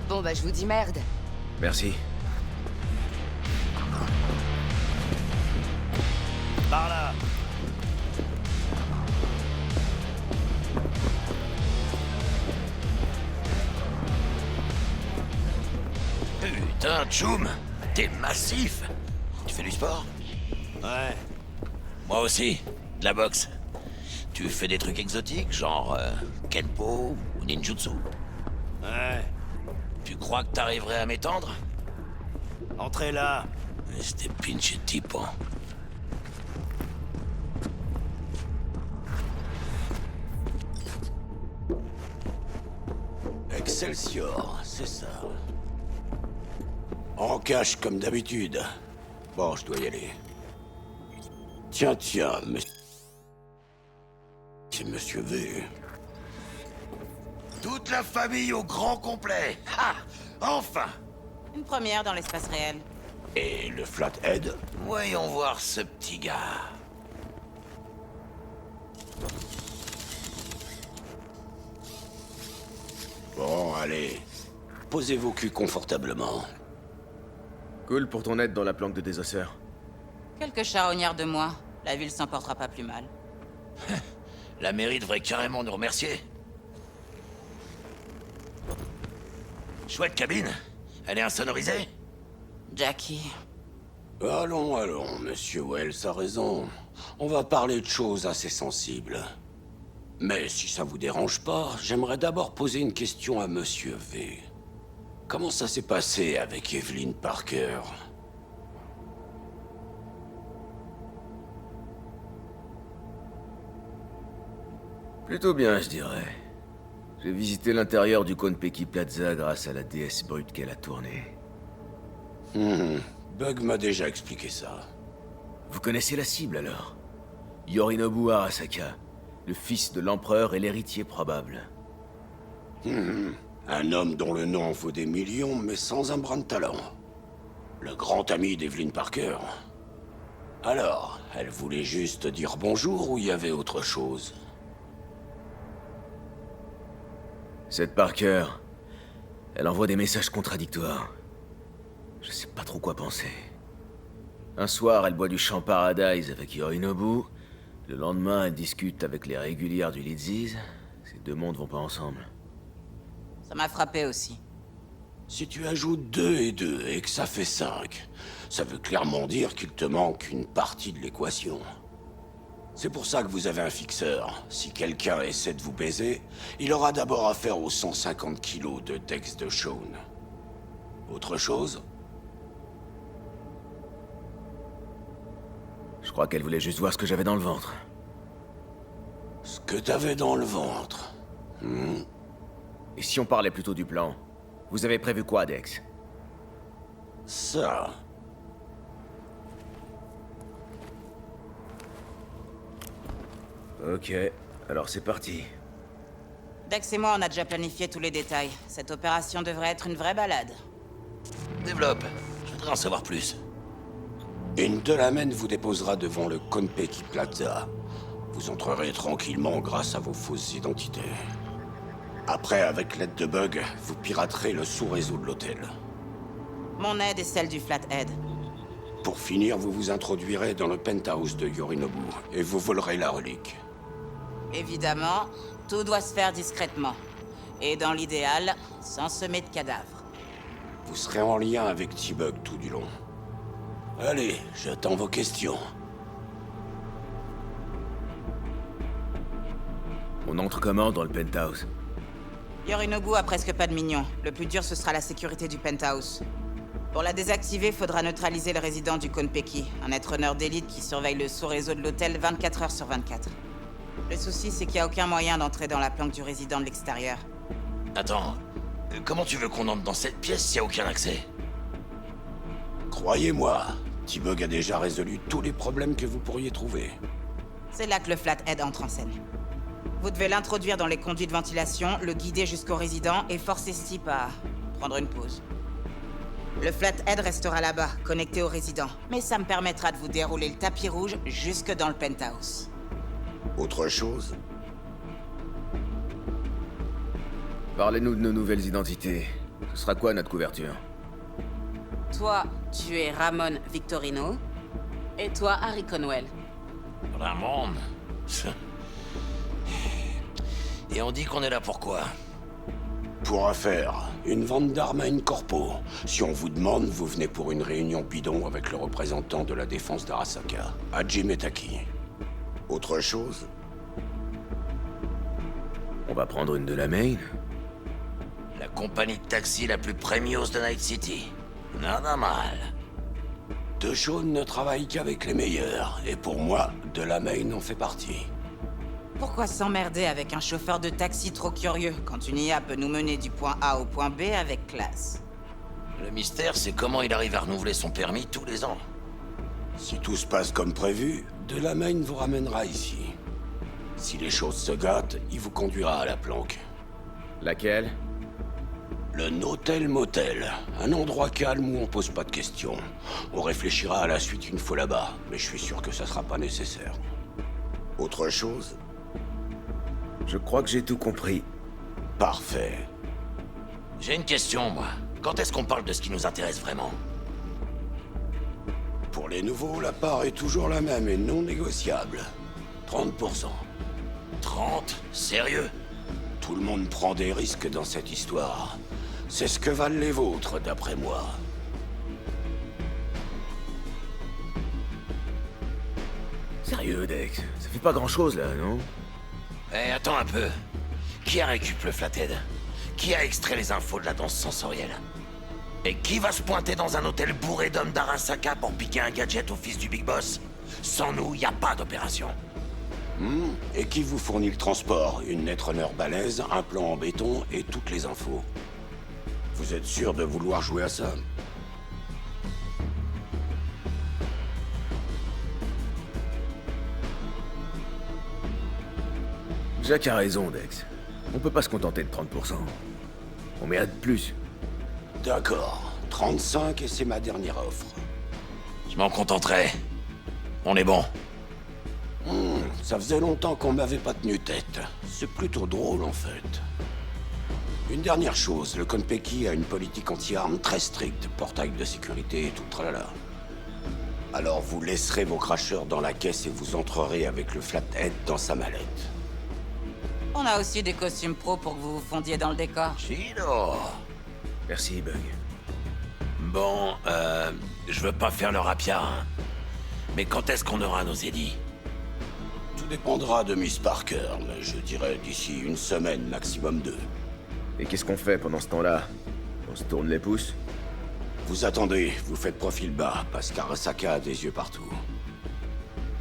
Bon bah je vous dis merde. Merci. Par là. Putain, Tchoum, t'es massif. Tu fais du sport? Ouais. Moi aussi, de la boxe. Tu fais des trucs exotiques, genre Kenpo ou Ninjutsu? Ouais. Tu crois que t'arriverais à m'étendre? Entrez là. Este pinche tipo. Excelsior, c'est ça. En cache comme d'habitude. Bon, je dois y aller. Tiens, monsieur... C'est Monsieur V. Toute la famille au grand complet. Ha! Enfin! Une première dans l'espace réel. Et le Flathead? Voyons voir ce petit gars. Bon, allez. Posez vos culs confortablement. Cool pour ton aide dans la planque de désosseur. Quelques charognards de moi. La ville s'en portera pas plus mal. La mairie devrait carrément nous remercier. Chouette cabine. Elle est insonorisée? Jackie. Allons, Monsieur Wells a raison. On va parler de choses assez sensibles. Mais si ça vous dérange pas, j'aimerais d'abord poser une question à Monsieur V. Comment ça s'est passé avec Evelyn Parker? Plutôt bien, je dirais. J'ai visité l'intérieur du Konpeki Plaza grâce à la déesse brute qu'elle a tournée. Bug m'a déjà expliqué ça. Vous connaissez la cible alors? Yorinobu Arasaka, le fils de l'empereur et l'héritier probable. Un homme dont le nom vaut des millions, mais sans un brin de talent. Le grand ami d'Evelyn Parker. Alors, elle voulait juste dire bonjour ou il y avait autre chose? Cette Parker, elle envoie des messages contradictoires. Je sais pas trop quoi penser. Un soir, elle boit du champ Paradise avec Yorinobu. Le lendemain, elle discute avec les régulières du Lidziz. Ces deux mondes vont pas ensemble. Ça m'a frappé aussi. Si tu ajoutes 2 et 2 et que ça fait 5, ça veut clairement dire qu'il te manque une partie de l'équation. C'est pour ça que vous avez un fixeur. Si quelqu'un essaie de vous baiser, il aura d'abord affaire aux 150 kilos de Dex de Shaun. Autre chose? Je crois qu'elle voulait juste voir ce que j'avais dans le ventre. Ce que t'avais dans le ventre. Et si on parlait plutôt du plan? Vous avez prévu quoi, Dex? Ça. Ok, alors c'est parti. Dex et moi, on a déjà planifié tous les détails. Cette opération devrait être une vraie balade. Développe. Je voudrais en savoir plus. Une Delamain vous déposera devant le Konpeki Plaza. Vous entrerez tranquillement grâce à vos fausses identités. Après, avec l'aide de Bug, vous piraterez le sous-réseau de l'hôtel. Mon aide est celle du Flathead. Pour finir, vous vous introduirez dans le penthouse de Yorinobu et vous volerez la relique. Évidemment, tout doit se faire discrètement. Et dans l'idéal, sans semer de cadavres. Vous serez en lien avec T-Bug tout du long. Allez, j'attends vos questions. On entre comment dans le penthouse? Yorinobu a presque pas de mignons. Le plus dur, ce sera la sécurité du penthouse. Pour la désactiver, faudra neutraliser le résident du Konpeki, un être-honneur d'élite qui surveille le sous-réseau de l'hôtel 24 heures sur 24. Le souci, c'est qu'il n'y a aucun moyen d'entrer dans la planque du résident de l'extérieur. Attends, comment tu veux qu'on entre dans cette pièce s'il n'y a aucun accès? Croyez-moi, T-Bug a déjà résolu tous les problèmes que vous pourriez trouver. C'est là que le Flathead entre en scène. Vous devez l'introduire dans les conduits de ventilation, le guider jusqu'au résident et forcer ce type à prendre une pause. Le Flathead restera là-bas, connecté au résident. Mais ça me permettra de vous dérouler le tapis rouge jusque dans le penthouse. Autre chose? Parlez-nous de nos nouvelles identités. Ce sera quoi notre couverture? Toi, tu es Ramon Victorino. Et toi, Harry Conwell. Ramon. Et on dit qu'on est là pour quoi? Pour affaire, une vente d'armes à une corpo. Si on vous demande, vous venez pour une réunion bidon avec le représentant de la défense d'Arasaka, Haji Metaki. Autre chose? On va prendre une de la main? La compagnie de taxi la plus premios de Night City. Nada mal. De Shaun ne travaille qu'avec les meilleurs, et pour moi, de la main en fait partie. Pourquoi s'emmerder avec un chauffeur de taxi trop curieux quand une IA peut nous mener du point A au point B avec classe? Le mystère, c'est comment il arrive à renouveler son permis tous les ans. Si tout se passe comme prévu, de la main vous ramènera ici. Si les choses se gâtent, il vous conduira à la planque. Laquelle? Le Notel Motel, un endroit calme où on pose pas de questions. On réfléchira à la suite une fois là-bas, mais je suis sûr que ça sera pas nécessaire. Autre chose? Je crois que j'ai tout compris. Parfait. J'ai une question, moi. Quand est-ce qu'on parle de ce qui nous intéresse vraiment? Pour les nouveaux, la part est toujours la même et non négociable. 30%. 30? Sérieux? Tout le monde prend des risques dans cette histoire. C'est ce que valent les vôtres, d'après moi. Sérieux, Dex? Ça fait pas grand-chose, là, non? Eh, attends un peu. Qui a récupéré le Flathead? Qui a extrait les infos de la danse sensorielle? Et qui va se pointer dans un hôtel bourré d'hommes d'Arasaka pour piquer un gadget au fils du Big Boss? Sans nous, y a pas d'opération. Et qui vous fournit le transport? Une Netrunner balèze, un plan en béton et toutes les infos. Vous êtes sûr de vouloir jouer à ça? Jack a raison, Dex. On peut pas se contenter de 30%. On met à de plus. D'accord. 35 et c'est ma dernière offre. Je m'en contenterai. On est bon. Ça faisait longtemps qu'on m'avait pas tenu tête. C'est plutôt drôle, en fait. Une dernière chose, le Konpeki a une politique anti-armes très stricte, portail de sécurité et tout le tralala. Alors vous laisserez vos cracheurs dans la caisse et vous entrerez avec le Flathead dans sa mallette. On a aussi des costumes pro pour que vous vous fondiez dans le décor. Chino. Merci, Bug. Bon, je veux pas faire le rapia, hein. Mais quand est-ce qu'on aura nos édits? Tout dépendra de Miss Parker, mais je dirais d'ici une semaine, maximum 2. Et qu'est-ce qu'on fait pendant ce temps-là? On se tourne les pouces? Vous attendez, vous faites profil bas, parce qu'Arasaka a des yeux partout.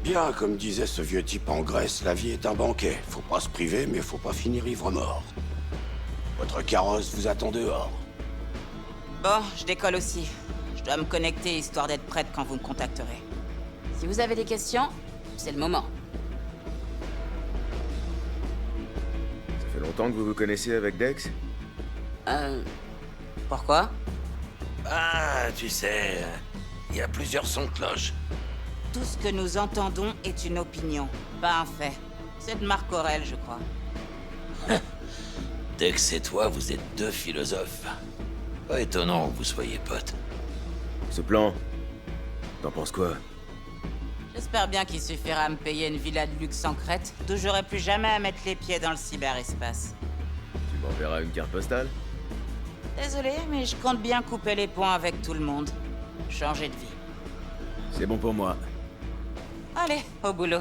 Bien, comme disait ce vieux type en Grèce, la vie est un banquet. Faut pas se priver, mais faut pas finir ivre-mort. Votre carrosse vous attend dehors. Bon, je décolle aussi. Je dois me connecter histoire d'être prête quand vous me contacterez. Si vous avez des questions, c'est le moment. Ça fait longtemps que vous vous connaissez avec Dex? Pourquoi? Ah, tu sais, il y a plusieurs sons de cloche. Tout ce que nous entendons est une opinion, pas un fait. C'est de Marc Aurèle, je crois. Dex et toi, vous êtes deux philosophes. Pas étonnant que vous soyez potes. Ce plan, t'en penses quoi? J'espère bien qu'il suffira à me payer une villa de luxe en Crète, d'où j'aurai plus jamais à mettre les pieds dans le cyberespace. Tu m'enverras une carte postale? Désolé, mais je compte bien couper les ponts avec tout le monde. Changer de vie. C'est bon pour moi. Allez, au boulot.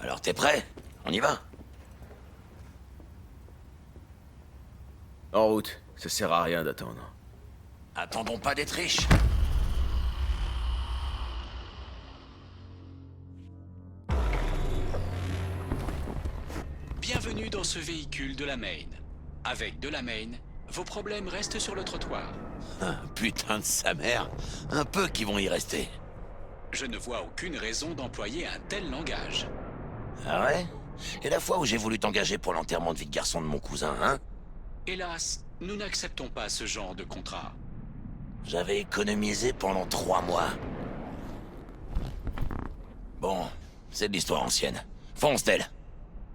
Alors t'es prêt? On y va? En route, ça sert à rien d'attendre. Attendons pas d'être riches. Bienvenue dans ce véhicule de la Main. Avec de la Main, vos problèmes restent sur le trottoir. Ah, putain de sa mère. Un peu qui vont y rester. Je ne vois aucune raison d'employer un tel langage. Ah ouais? Et la fois où j'ai voulu t'engager pour l'enterrement de vie de garçon de mon cousin, hein? Hélas, nous n'acceptons pas ce genre de contrat. J'avais économisé pendant 3 mois. Bon, c'est de l'histoire ancienne. Fonce, Del.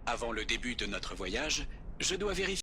Avant le début de notre voyage, je dois vérifier